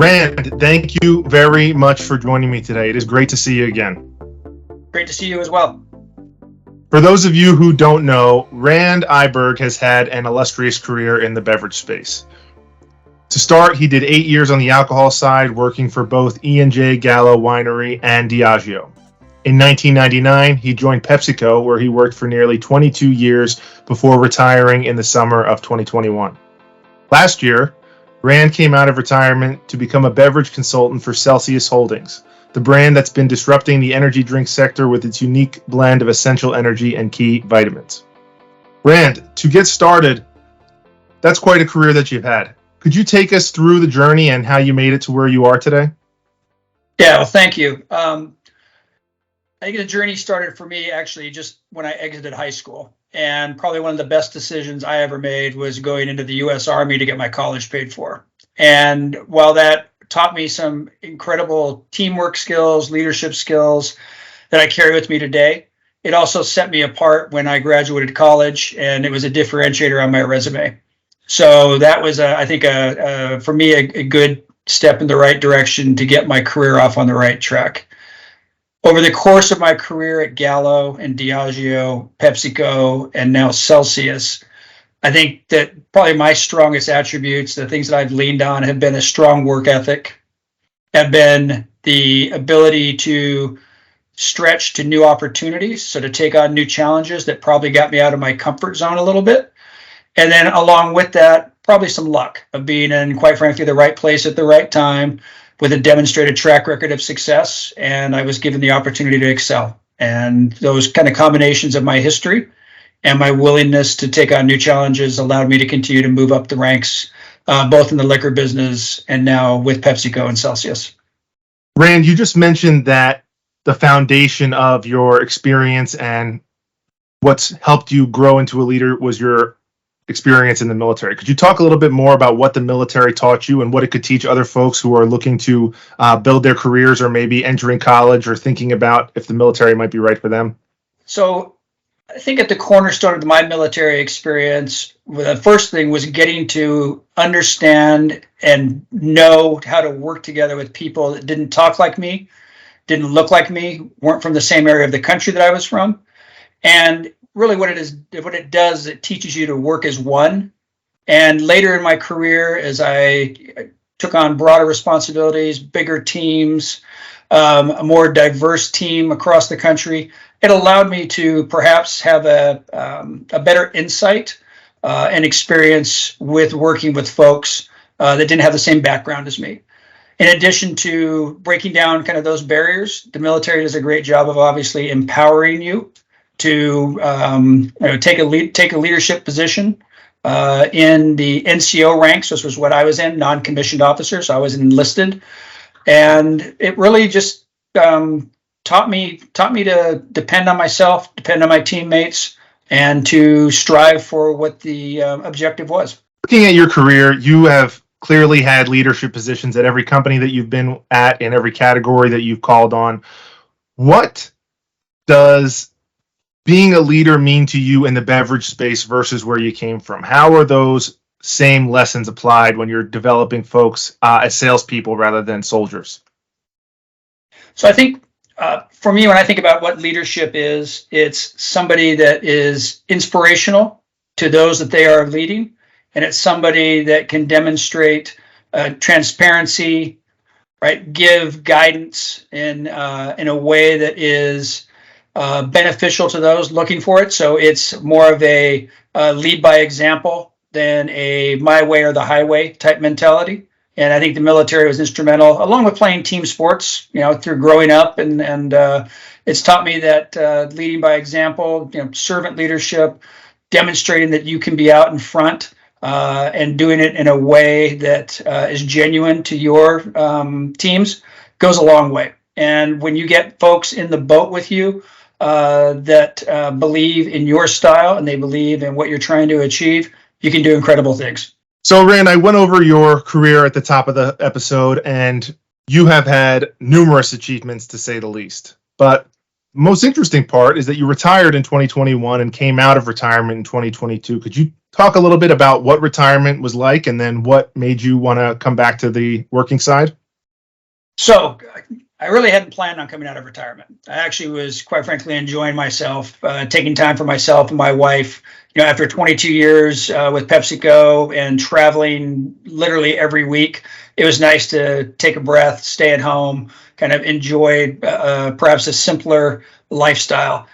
Rand, thank you very much for joining me today. It is great to see you again. Great to see you as well. For those of you who don't know, Rand Eyberg has had an illustrious career in the beverage space. To start, he did 8 years on the alcohol side, working for both E&J Gallo Winery and Diageo. In 1999, he joined PepsiCo, where he worked for nearly 22 years before retiring in the summer of 2021. Last year, Rand came out of retirement to become a beverage consultant for Celsius Holdings, the brand that's been disrupting the energy drink sector with its unique blend of essential energy and key vitamins. Rand, to get started, that's quite a career that you've had. Could you take us through the journey and how you made it to where you are today? Yeah, well, thank you. I think the journey started for me actually just when I exited high school. And probably one of the best decisions I ever made was going into the U.S. Army to get my college paid for. And while that taught me some incredible teamwork skills, leadership skills that I carry with me today, it also set me apart when I graduated college, and it was a differentiator on my resume. So that was, I think, for me, a good step in the right direction to get my career off on the right track. Over the course of my career at Gallo and Diageo, PepsiCo, and now Celsius, I think that probably my strongest attributes, the things that I've leaned on, have been a strong work ethic, have been the ability to stretch to new opportunities, so to take on new challenges that probably got me out of my comfort zone a little bit. And then along with that, probably some luck of being in, quite frankly, the right place at the right time, with a demonstrated track record of success, and I was given the opportunity to excel. And those kind of combinations of my history and my willingness to take on new challenges allowed me to continue to move up the ranks, both in the liquor business and now with PepsiCo and Celsius. Rand, you just mentioned that the foundation of your experience and what's helped you grow into a leader was your experience in the military. Could you talk a little bit more about what the military taught you and what it could teach other folks who are looking to build their careers or maybe entering college or thinking about if the military might be right for them? So I think at the cornerstone of my military experience, the first thing was getting to understand and know how to work together with people that didn't talk like me, didn't look like me, weren't from the same area of the country that I was from. And really what it does, it teaches you to work as one. And later in my career, as I took on broader responsibilities, bigger teams, a more diverse team across the country, it allowed me to perhaps have a better insight and experience with working with folks that didn't have the same background as me. In addition to breaking down kind of those barriers, the military does a great job of obviously empowering you to take a leadership position in the NCO ranks. This was what I was in, non-commissioned officer, so I was enlisted, and it really just taught me to depend on myself, depend on my teammates, and to strive for what the objective was. Looking at your career, you have clearly had leadership positions at every company that you've been at, in every category that you've called on. What does being a leader mean to you in the beverage space versus where you came from? How are those same lessons applied when you're developing folks as salespeople rather than soldiers? So I think for me, when I think about what leadership is, it's somebody that is inspirational to those that they are leading, and it's somebody that can demonstrate transparency, right? Give guidance in a way that is beneficial to those looking for it. So it's more of a lead by example than a my way or the highway type mentality. And I think the military was instrumental, along with playing team sports, through growing up. And it's taught me that leading by example, servant leadership, demonstrating that you can be out in front and doing it in a way that is genuine to your teams goes a long way. And when you get folks in the boat with you, that believe in your style and they believe in what you're trying to achieve, you can do incredible things. So, Rand, I went over your career at the top of the episode, and you have had numerous achievements, to say the least. But the most interesting part is that you retired in 2021 and came out of retirement in 2022. Could you talk a little bit about what retirement was like and then what made you want to come back to the working side? So I really hadn't planned on coming out of retirement. I actually was, quite frankly, enjoying myself, taking time for myself and my wife. After 22 years with PepsiCo and traveling literally every week, it was nice to take a breath, stay at home, kind of enjoy perhaps a simpler lifestyle.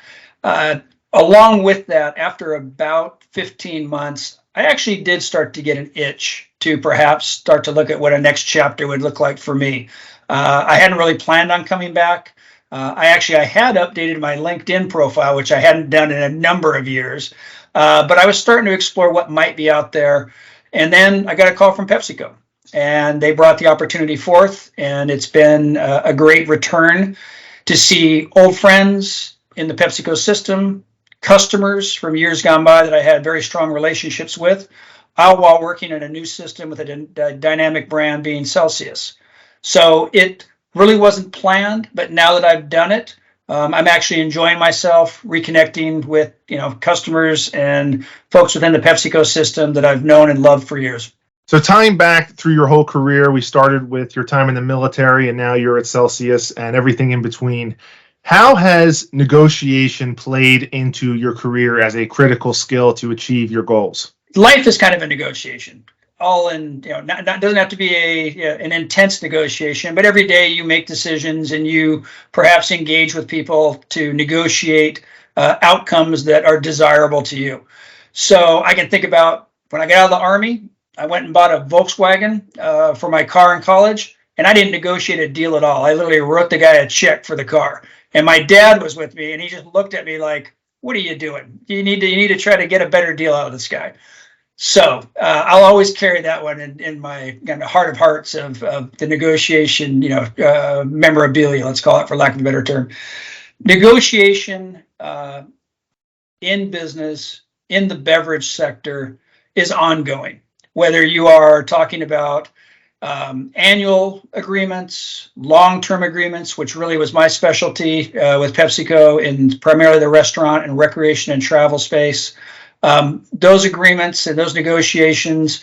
Along with that, after about 15 months, I actually did start to get an itch to perhaps start to look at what a next chapter would look like for me. I hadn't really planned on coming back. I had updated my LinkedIn profile, which I hadn't done in a number of years, but I was starting to explore what might be out there. And then I got a call from PepsiCo, and they brought the opportunity forth, and it's been a great return to see old friends in the PepsiCo system, customers from years gone by that I had very strong relationships with, all while working in a new system with a dynamic brand being Celsius. So it really wasn't planned, but now that I've done it, I'm actually enjoying myself, reconnecting with customers and folks within the PepsiCo system that I've known and loved for years. So tying back through your whole career, we started with your time in the military, and now you're at Celsius and everything in between. How has negotiation played into your career as a critical skill to achieve your goals? Life is kind of a negotiation. All in, doesn't have to be an intense negotiation, but every day you make decisions and you perhaps engage with people to negotiate outcomes that are desirable to you. So I can think about when I got out of the Army, I went and bought a Volkswagen for my car in college, and I didn't negotiate a deal at all. I literally wrote the guy a check for the car. And my dad was with me, and he just looked at me like, "What are you doing? You need to try to get a better deal out of this guy." So I'll always carry that one in my kind of heart of hearts of the negotiation, memorabilia, let's call it, for lack of a better term. Negotiation in business, in the beverage sector, is ongoing. Whether you are talking about annual agreements, long-term agreements, which really was my specialty with PepsiCo in primarily the restaurant and recreation and travel space. Those agreements and those negotiations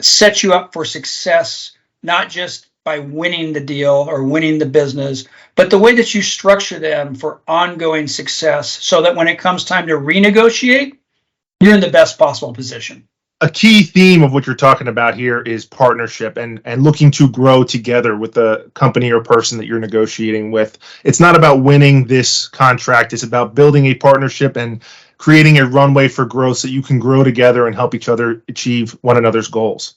set you up for success, not just by winning the deal or winning the business, but the way that you structure them for ongoing success so that when it comes time to renegotiate, you're in the best possible position. A key theme of what you're talking about here is partnership and looking to grow together with the company or person that you're negotiating with. It's not about winning this contract. It's about building a partnership and creating a runway for growth so you can grow together and help each other achieve one another's goals.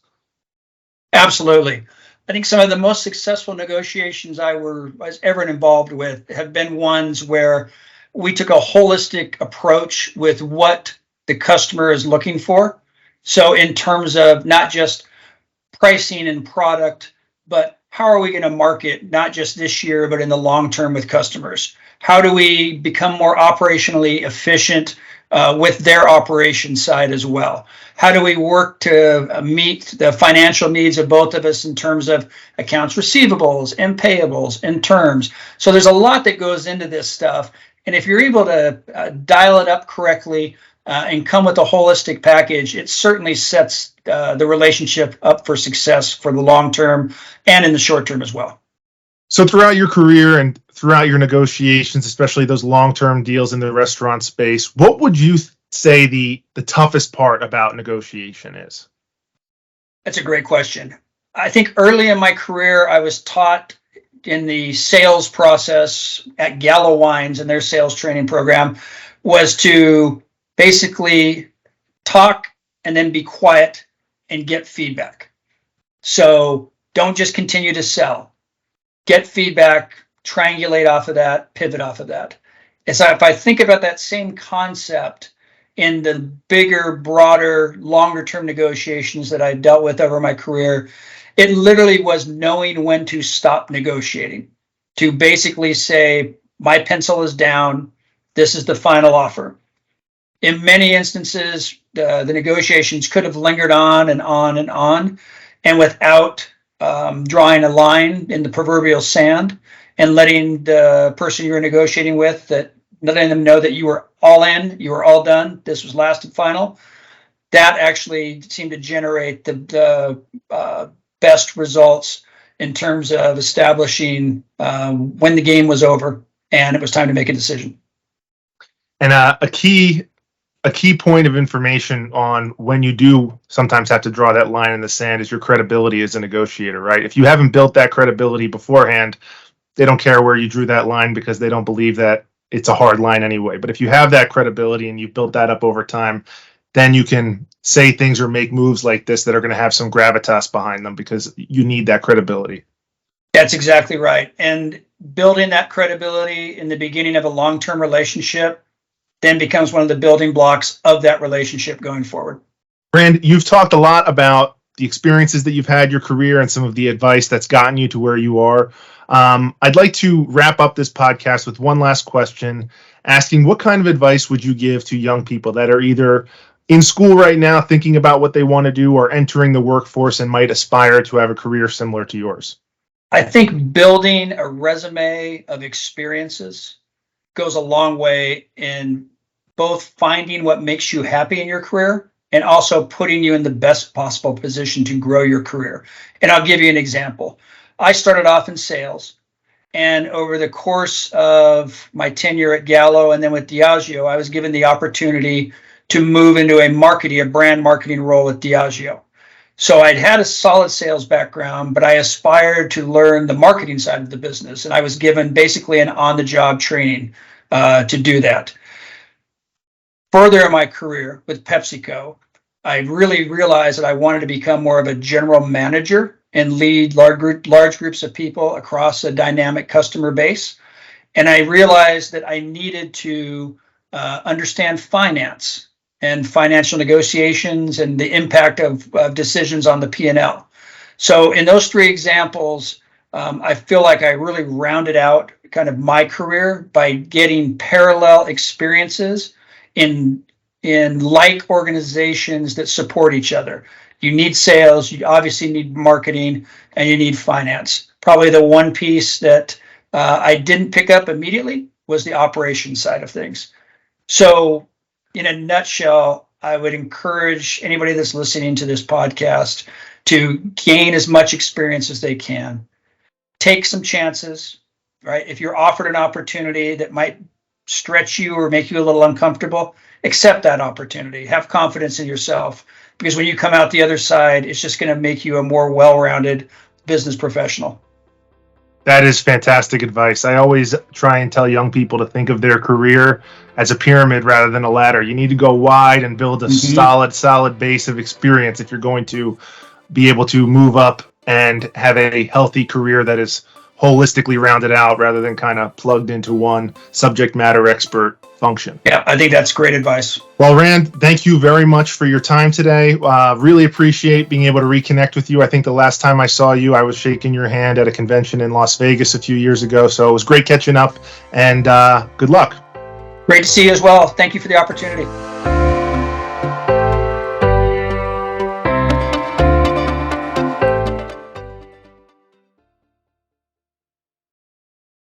Absolutely. I think some of the most successful negotiations I was ever involved with have been ones where we took a holistic approach with what the customer is looking for. So in terms of not just pricing and product, but how are we going to market, not just this year, but in the long term with customers? How do we become more operationally efficient with their operation side as well? How do we work to meet the financial needs of both of us in terms of accounts receivables and payables and terms? So there's a lot that goes into this stuff. And if you're able to dial it up correctly, and come with a holistic package, it certainly sets the relationship up for success for the long term and in the short term as well. So throughout your career and throughout your negotiations, especially those long-term deals in the restaurant space, what would you say the toughest part about negotiation is? That's a great question. I think early in my career, I was taught in the sales process at Gallo Wines and their sales training program was to basically talk and then be quiet and get feedback. So don't just continue to sell. Get feedback, triangulate off of that, pivot off of that. And so if I think about that same concept in the bigger, broader, longer term negotiations that I dealt with over my career, it literally was knowing when to stop negotiating, to basically say, my pencil is down, this is the final offer. In many instances, the negotiations could have lingered on and on and on, and without drawing a line in the proverbial sand and letting the person you were negotiating with, that letting them know that you were all in, you were all done, this was last and final. that actually seemed to generate the best results in terms of establishing when the game was over and it was time to make a decision. And a key point of information on when you do sometimes have to draw that line in the sand is your credibility as a negotiator, right? If you haven't built that credibility beforehand, they don't care where you drew that line because they don't believe that it's a hard line anyway. But if you have that credibility and you've built that up over time, then you can say things or make moves like this that are going to have some gravitas behind them because you need that credibility. That's exactly right. And building that credibility in the beginning of a long-term relationship then becomes one of the building blocks of that relationship going forward. Rand, you've talked a lot about the experiences that you've had, your career, and some of the advice that's gotten you to where you are. I'd like to wrap up this podcast with one last question, asking what kind of advice would you give to young people that are either in school right now thinking about what they want to do or entering the workforce and might aspire to have a career similar to yours? I think building a resume of experiences goes a long way in both finding what makes you happy in your career and also putting you in the best possible position to grow your career. And I'll give you an example. I started off in sales, and over the course of my tenure at Gallo and then with Diageo, I was given the opportunity to move into a brand marketing role with Diageo. So I'd had a solid sales background, but I aspired to learn the marketing side of the business. And I was given basically an on-the-job training to do that. Further in my career with PepsiCo, I really realized that I wanted to become more of a general manager and lead large groups of people across a dynamic customer base. And I realized that I needed to understand finance and financial negotiations and the impact of decisions on the P&L. So in those three examples, I feel like I really rounded out kind of my career by getting parallel experiences in like organizations that support each other. You need sales, you obviously need marketing, and you need finance. Probably the one piece that I didn't pick up immediately was the operations side of things. So in a nutshell, I would encourage anybody that's listening to this podcast to gain as much experience as they can. Take some chances, right? If you're offered an opportunity that might stretch you or make you a little uncomfortable, accept that opportunity. Have confidence in yourself, because when you come out the other side, it's just going to make you a more well-rounded business professional. That is fantastic advice. I always try and tell young people to think of their career as a pyramid rather than a ladder. You need to go wide and build a solid base of experience if you're going to be able to move up and have a healthy career that is holistically rounded out rather than kind of plugged into one subject matter expert function. Yeah, I think that's great advice. Well, Rand, thank you very much for your time today. Really appreciate being able to reconnect with you. I think the last time I saw you, I was shaking your hand at a convention in Las Vegas a few years ago. So it was great catching up, and good luck. Great to see you as well. Thank you for the opportunity.